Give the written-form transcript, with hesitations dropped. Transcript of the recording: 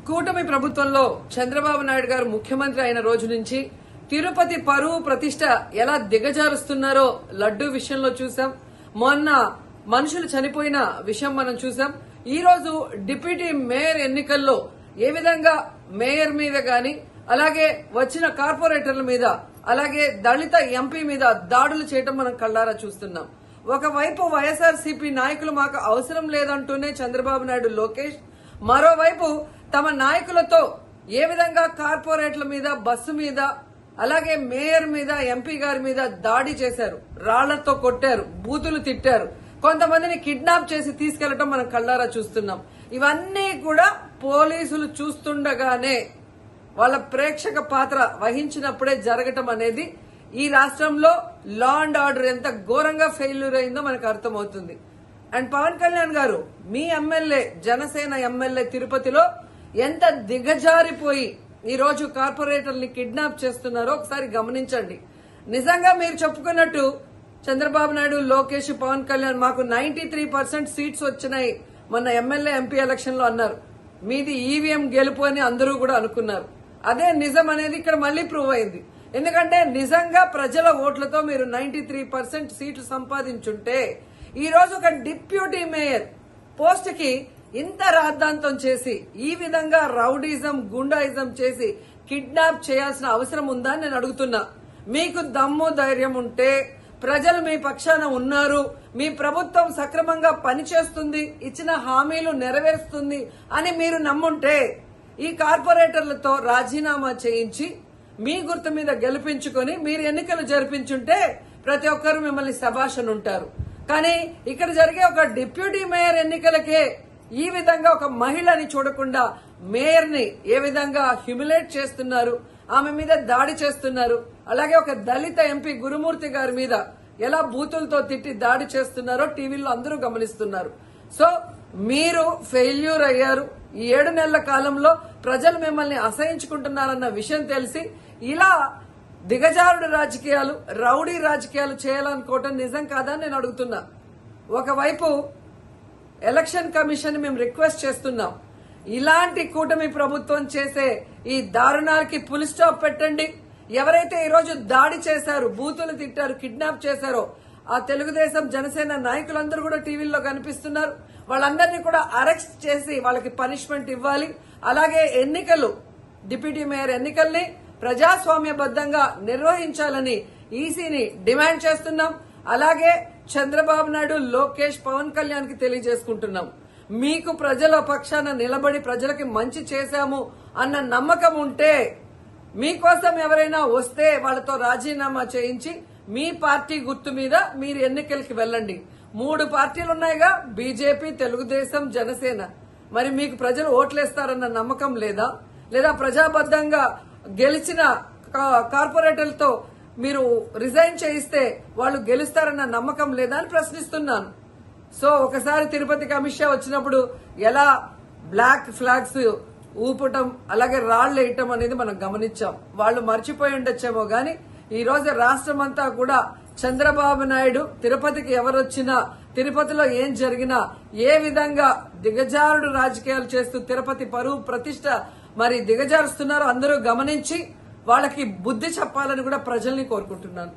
కూటమి ప్రభుత్వంలో చంద్రబాబు నాయుడు గారు ముఖ్యమంత్రి అయిన రోజు నుంచి తిరుపతి పరువు ప్రతిష్ట ఎలా దిగజారుస్తున్నారో లడ్డూ విషయంలో చూసాం. మొన్న మనుషులు చనిపోయిన విషయం మనం చూసాం. ఈ రోజు డిప్యూటీ మేయర్ ఎన్నికల్లో ఏ విధంగా మేయర్ మీద గాని, అలాగే వచ్చిన కార్పొరేటర్ల మీద, అలాగే దళిత ఎంపీ మీద దాడులు చేయడం మనం కళ్ళారా చూస్తున్నాం. ఒకవైపు వైఎస్ఆర్సీపీ నాయకులు మాకు అవసరం లేదంటూనే చంద్రబాబు నాయుడు, లోకేష్, మరోవైపు తమ నాయకులతో ఏ విధంగా కార్పొరేట్ల మీద, బస్సు మీద, అలాగే మేయర్ మీద, ఎంపీ గారి మీద దాడి చేశారు, రాళ్లతో కొట్టారు, బూతులు తిట్టారు, కొంతమందిని కిడ్నాప్ చేసి తీసుకెళ్లడం మనం కళ్ళారా చూస్తున్నాం. ఇవన్నీ కూడా పోలీసులు చూస్తుండగానే వాళ్ళ ప్రేక్షక పాత్ర వహించినప్పుడే జరగటం అనేది ఈ రాష్ట్రంలో లా అండ్ ఆర్డర్ ఎంత ఘోరంగా ఫెయిల్యూర్ అయిందో మనకు అర్థమవుతుంది. అండ్ పవన్ కళ్యాణ్ గారు, మీ ఎమ్మెల్యే, జనసేన ఎమ్మెల్యే తిరుపతిలో ఎంత దిగజారిపోయి ఈ రోజు కార్పొరేటర్ని కిడ్నాప్ చేస్తున్నారో ఒకసారి గమనించండి. నిజంగా మీరు చెప్పుకున్నట్టు చంద్రబాబు నాయుడు, లోకేష్, పవన్ కళ్యాణ్ మాకు 93% సీట్స్ వచ్చినాయి మొన్న ఎమ్మెల్యే, ఎంపీ ఎలక్షన్ లో అన్నారు. మీది ఈవీఎం గెలుపు అని అందరూ కూడా అనుకున్నారు. అదే నిజం అనేది ఇక్కడ మళ్లీ ప్రూవ్ అయింది. ఎందుకంటే నిజంగా ప్రజల ఓట్లతో మీరు 93% సీట్లు సంపాదించుంటే ఈ రోజు ఒక డిప్యూటీ మేయర్ పోస్ట్ కి ఇంత రాద్ధాంతం చేసి, ఈ విధంగా రౌడీజం, గుండాయిజం చేసి కిడ్నాప్ చేయాల్సిన అవసరం ఉందా అని నేను అడుగుతున్నా. మీకు దమ్ము, ధైర్యం ఉంటే, ప్రజలు మీ పక్షాన ఉన్నారు, మీ ప్రభుత్వం సక్రమంగా పనిచేస్తుంది, ఇచ్చిన హామీలు నెరవేరుస్తుంది అని మీరు నమ్ముంటే ఈ కార్పొరేటర్లతో రాజీనామా చేయించి మీ గుర్తు మీద గెలిపించుకొని మీరు ఎన్నికలు జరిపించుంటే ప్రతి ఒక్కరు మిమ్మల్ని శభాష్ ఉంటారు. కానీ ఇక్కడ జరిగే ఒక డిప్యూటీ మేయర్ ఎన్నికలకే ఈ విధంగా ఒక మహిళని చూడకుండా మేయర్ ని ఏ విధంగా హ్యూమిలేట్ చేస్తున్నారు, ఆమె మీద దాడి చేస్తున్నారు, అలాగే ఒక దళిత ఎంపీ గురుమూర్తి గారి మీద ఎలా బూతులతో తిట్టి దాడి చేస్తున్నారో టీవీలో అందరూ గమనిస్తున్నారు. సో మీరు ఫెయిల్యూర్ అయ్యారు. ఈ 7 నెలల కాలంలో ప్రజలు మిమ్మల్ని అసహించుకుంటున్నారన్న విషయం తెలిసి ఇలా దిగజారుడు రాజకీయాలు, రౌడీ రాజకీయాలు చేయాలనుకోవటం నిజం కాదని నేను అడుగుతున్నా. ఒకవైపు ఎలక్షన్ కమిషన్ మేము రిక్వెస్ట్ చేస్తున్నాం, ఇలాంటి కూటమి ప్రభుత్వం చేసే ఈ దారుణాలకి ఫుల్ స్టాప్ పెట్టండి. ఎవరైతే ఈరోజు దాడి చేశారు, బూతులు తిట్టారు, కిడ్నాప్ చేశారో ఆ తెలుగుదేశం, జనసేన నాయకులందరూ కూడా టీవీల్లో కనిపిస్తున్నారు. వాళ్ళందరినీ కూడా అరెస్ట్ చేసి వాళ్ళకి పనిష్మెంట్ ఇవ్వాలి. అలాగే ఎన్నికలు, డిప్యూటీ మేయర్ ఎన్నికల్ని ప్రజాస్వామ్యబద్దంగా నిర్వహించాలని ఈసీని డిమాండ్ చేస్తున్నాం. అలాగే చంద్రబాబు నాయుడు, లోకేష్, పవన్ కళ్యాణ్ కి తెలియజేసుకుంటున్నాం, మీకు ప్రజల పక్షాన నిలబడి ప్రజలకి మంచి చేశాము అన్న నమ్మకం ఉంటే, మీకోసం ఎవరైనా వస్తే వాళ్ళతో రాజీనామా చేయించి మీ పార్టీ గుర్తు మీద మీరు ఎన్నికలకి వెళ్ళండి. 3 పార్టీలు ఉన్నాయిగా, బీజేపీ, తెలుగుదేశం, జనసేన. మరి మీకు ప్రజలు ఓట్లేస్తారన్న నమ్మకం లేదా? లేదా ప్రజాబద్దంగా గెలిచిన కార్పొరేటర్లతో మీరు రిజైన్ చేయిస్తే వాళ్ళు గెలుస్తారన్న నమ్మకం లేదా అని ప్రశ్నిస్తున్నాను. సో ఒకసారి తిరుపతికి అమిత్ షా వచ్చినప్పుడు ఎలా బ్లాక్ ఫ్లాగ్స్ ఊపటం, అలాగే రాళ్లు వేయటం అనేది మనం గమనించాం. వాళ్ళు మర్చిపోయి ఉండొచ్చేమో గాని ఈ రోజు రాష్ట్రం అంతా కూడా చంద్రబాబు నాయుడు తిరుపతికి ఎవరొచ్చినా, తిరుపతిలో ఏం జరిగినా, ఏ విధంగా దిగజారుడు రాజకీయాలు చేస్తూ తిరుపతి పరువు ప్రతిష్ట మరి దిగజారుస్తున్నారో అందరూ గమనించి వాళ్ళకి బుద్ధి చెప్పాలని కూడా ప్రజల్ని కోరుకుంటున్నాను.